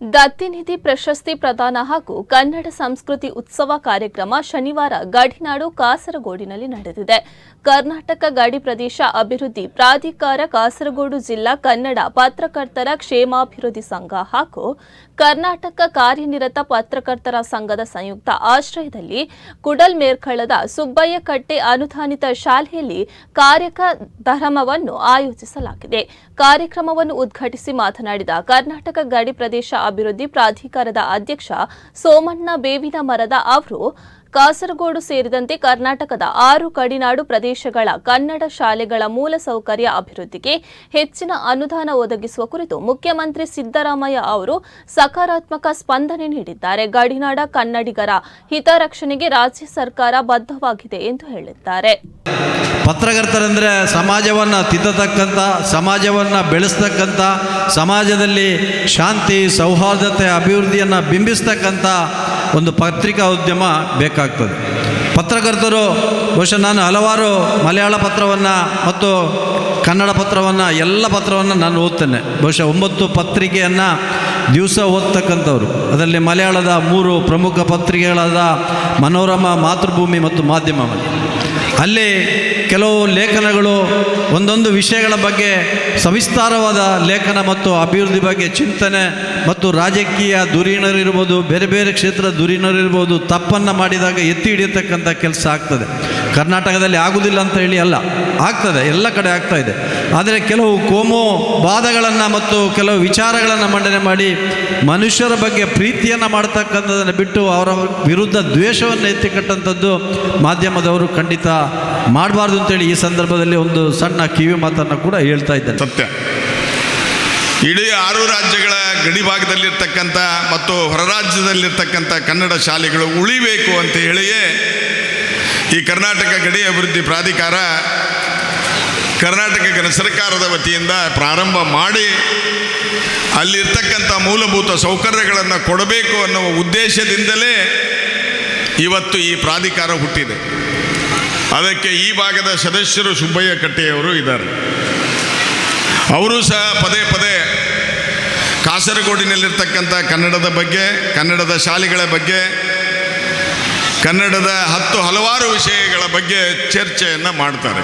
ದತ್ತಿನಿಧಿ ಪ್ರಶಸ್ತಿ ಪ್ರದಾನ ಹಾಗೂ ಕನ್ನಡ ಸಂಸ್ಕೃತಿ ಉತ್ಸವ ಕಾರ್ಯಕ್ರಮ ಶನಿವಾರ ಗಡಿನಾಡು ಕಾಸರಗೋಡಿನಲ್ಲಿ ನಡೆದಿದೆ. ಕರ್ನಾಟಕ ಗಡಿ ಪ್ರದೇಶ ಅಭಿವೃದ್ಧಿ ಪ್ರಾಧಿಕಾರ, ಕಾಸರಗೋಡು ಜಿಲ್ಲಾ ಕನ್ನಡ ಪತ್ರಕರ್ತರ ಕ್ಷೇಮಾಭಿವೃದ್ಧಿ ಸಂಘ ಹಾಗೂ ಕರ್ನಾಟಕ ಕಾರ್ಯನಿರತ ಪತ್ರಕರ್ತರ ಸಂಘದ ಸಂಯುಕ್ತ ಆಶ್ರಯದಲ್ಲಿ ಕುಡಲ್ಮೇರ್ಖಳದ ಸುಬ್ಬಯ್ಯ ಕಟ್ಟೆ ಅನುದಾನಿತ ಶಾಲೆಯಲ್ಲಿ ಕಾರ್ಯಕ್ರಮವನ್ನು ಆಯೋಜಿಸಲಾಗಿದೆ. ಕಾರ್ಯಕ್ರಮವನ್ನು ಉದ್ಘಾಟಿಸಿ ಮಾತನಾಡಿದ ಕರ್ನಾಟಕ ಗಡಿ ಪ್ರದೇಶ ಅಭಿವೃದ್ಧಿ ಪ್ರಾಧಿಕಾರದ ಅಧ್ಯಕ್ಷ ಸೋಮಣ್ಣ ಬೇವಿನ ಮರದ ಅವರು, ಕಾಸರಗೋಡು ಸೇರಿದಂತೆ ಕರ್ನಾಟಕದ 6 ಗಡಿನಾಡು ಪ್ರದೇಶಗಳ ಕನ್ನಡ ಶಾಲೆಗಳ ಮೂಲಸೌಕರ್ಯ ಅಭಿವೃದ್ಧಿಗೆ ಹೆಚ್ಚಿನ ಅನುದಾನ ಒದಗಿಸುವ ಕುರಿತು ಮುಖ್ಯಮಂತ್ರಿ ಸಿದ್ದರಾಮಯ್ಯ ಅವರು ಸಕಾರಾತ್ಮಕ ಸ್ಪಂದನೆ ನೀಡಿದ್ದಾರೆ. ಗಡಿನಾಡ ಕನ್ನಡಿಗರ ಹಿತರಕ್ಷಣೆಗೆ ರಾಜ್ಯ ಸರ್ಕಾರ ಬದ್ಧವಾಗಿದೆ ಎಂದು ಹೇಳಿದ್ದಾರೆ. ಪತ್ರಕರ್ತರಂದರೆ ಸಮಾಜವನ್ನು ತಿದ್ದತಕ್ಕಂಥ, ಸಮಾಜವನ್ನು ಬೆಳೆಸ್ತಕ್ಕಂಥ, ಸಮಾಜದಲ್ಲಿ ಶಾಂತಿ ಸೌಹಾರ್ದತೆ ಅಭಿವೃದ್ಧಿಯನ್ನು ಬಿಂಬಿಸ್ತಕ್ಕಂಥ ಒಂದು ಪತ್ರಿಕಾ ಉದ್ಯಮ ಬೇಕಾಗ್ತದೆ. ಪತ್ರಕರ್ತರು ಬಹುಶಃ ನಾನು ಹಲವಾರು ಮಲಯಾಳ ಪತ್ರವನ್ನು ಮತ್ತು ಕನ್ನಡ ಪತ್ರವನ್ನು ಎಲ್ಲ ಪತ್ರವನ್ನು ನಾನು ಓದ್ತೇನೆ. ಬಹುಶಃ 9 ಪತ್ರಿಕೆಯನ್ನು ದಿವಸ ಓದ್ತಕ್ಕಂಥವ್ರು. ಅದರಲ್ಲಿ ಮಲಯಾಳದ 3 ಪ್ರಮುಖ ಪತ್ರಿಕೆಗಳಾದ ಮನೋರಮ, ಮಾತೃಭೂಮಿ ಮತ್ತು ಮಾಧ್ಯಮ. ಅಲ್ಲಿ ಕೆಲವು ಲೇಖನಗಳು ಒಂದೊಂದು ವಿಷಯಗಳ ಬಗ್ಗೆ ಸವಿಸ್ತಾರವಾದ ಲೇಖನ ಮತ್ತು ಅಭಿವೃದ್ಧಿ ಬಗ್ಗೆ ಚಿಂತನೆ ಮತ್ತು ರಾಜಕೀಯ ಧುರೀಣರಿರ್ಬೋದು, ಬೇರೆ ಬೇರೆ ಕ್ಷೇತ್ರದ ಧುರೀಣರಿರ್ಬೋದು, ತಪ್ಪನ್ನು ಮಾಡಿದಾಗ ಎತ್ತಿ ಹಿಡಿಯತಕ್ಕಂಥ ಕೆಲಸ ಆಗ್ತದೆ. ಕರ್ನಾಟಕದಲ್ಲಿ ಆಗುವುದಿಲ್ಲ ಅಂತ ಹೇಳಿ ಅಲ್ಲ, ಆಗ್ತದೆ, ಎಲ್ಲ ಕಡೆ ಆಗ್ತಾ ಇದೆ. ಆದರೆ ಕೆಲವು ಕೋಮು ವಾದಗಳನ್ನು ಮತ್ತು ಕೆಲವು ವಿಚಾರಗಳನ್ನು ಮಂಡನೆ ಮಾಡಿ ಮನುಷ್ಯರ ಬಗ್ಗೆ ಪ್ರೀತಿಯನ್ನು ಮಾಡ್ತಕ್ಕಂಥದ್ದನ್ನು ಬಿಟ್ಟು ಅವರ ವಿರುದ್ಧ ದ್ವೇಷವನ್ನು ಎತ್ತಿಕಟ್ಟಂಥದ್ದು ಮಾಧ್ಯಮದವರು ಖಂಡಿತ ಮಾಡಬಾರ್ದು ಅಂತೇಳಿ ಈ ಸಂದರ್ಭದಲ್ಲಿ ಒಂದು ಸಣ್ಣ ಕಿವಿ ಮಾತನ್ನು ಕೂಡ ಹೇಳ್ತಾ ಇದ್ದೇನೆ. ಸತ್ಯ, ಇಡೀ 6 ರಾಜ್ಯಗಳ ಗಡಿ ಭಾಗದಲ್ಲಿರ್ತಕ್ಕಂಥ ಮತ್ತು ಹೊರ ರಾಜ್ಯದಲ್ಲಿರ್ತಕ್ಕಂಥ ಕನ್ನಡ ಶಾಲೆಗಳು ಉಳಿಬೇಕು ಅಂತ ಹೇಳಿಯೇ ಈ ಕರ್ನಾಟಕ ಗಡಿ ಅಭಿವೃದ್ಧಿ ಪ್ರಾಧಿಕಾರ ಕರ್ನಾಟಕ ಸರ್ಕಾರದ ವತಿಯಿಂದ ಪ್ರಾರಂಭ ಮಾಡಿ ಅಲ್ಲಿರ್ತಕ್ಕಂಥ ಮೂಲಭೂತ ಸೌಕರ್ಯಗಳನ್ನು ಕೊಡಬೇಕು ಅನ್ನುವ ಉದ್ದೇಶದಿಂದಲೇ ಇವತ್ತು ಈ ಪ್ರಾಧಿಕಾರ ಹುಟ್ಟಿದೆ. ಅದಕ್ಕೆ ಈ ಭಾಗದ ಸದಸ್ಯರು ಸುಬ್ಬಯ್ಯ ಕಟ್ಟೆಯವರು ಇದ್ದಾರೆ. ಅವರು ಸಹ ಪದೇ ಪದೇ ಕಾಸರಗೋಡಿನಲ್ಲಿರ್ತಕ್ಕಂಥ ಕನ್ನಡದ ಬಗ್ಗೆ, ಕನ್ನಡದ ಶಾಲೆಗಳ ಬಗ್ಗೆ, ಕನ್ನಡದ ಹಲವಾರು ವಿಷಯಗಳ ಬಗ್ಗೆ ಚರ್ಚೆಯನ್ನು ಮಾಡ್ತಾರೆ.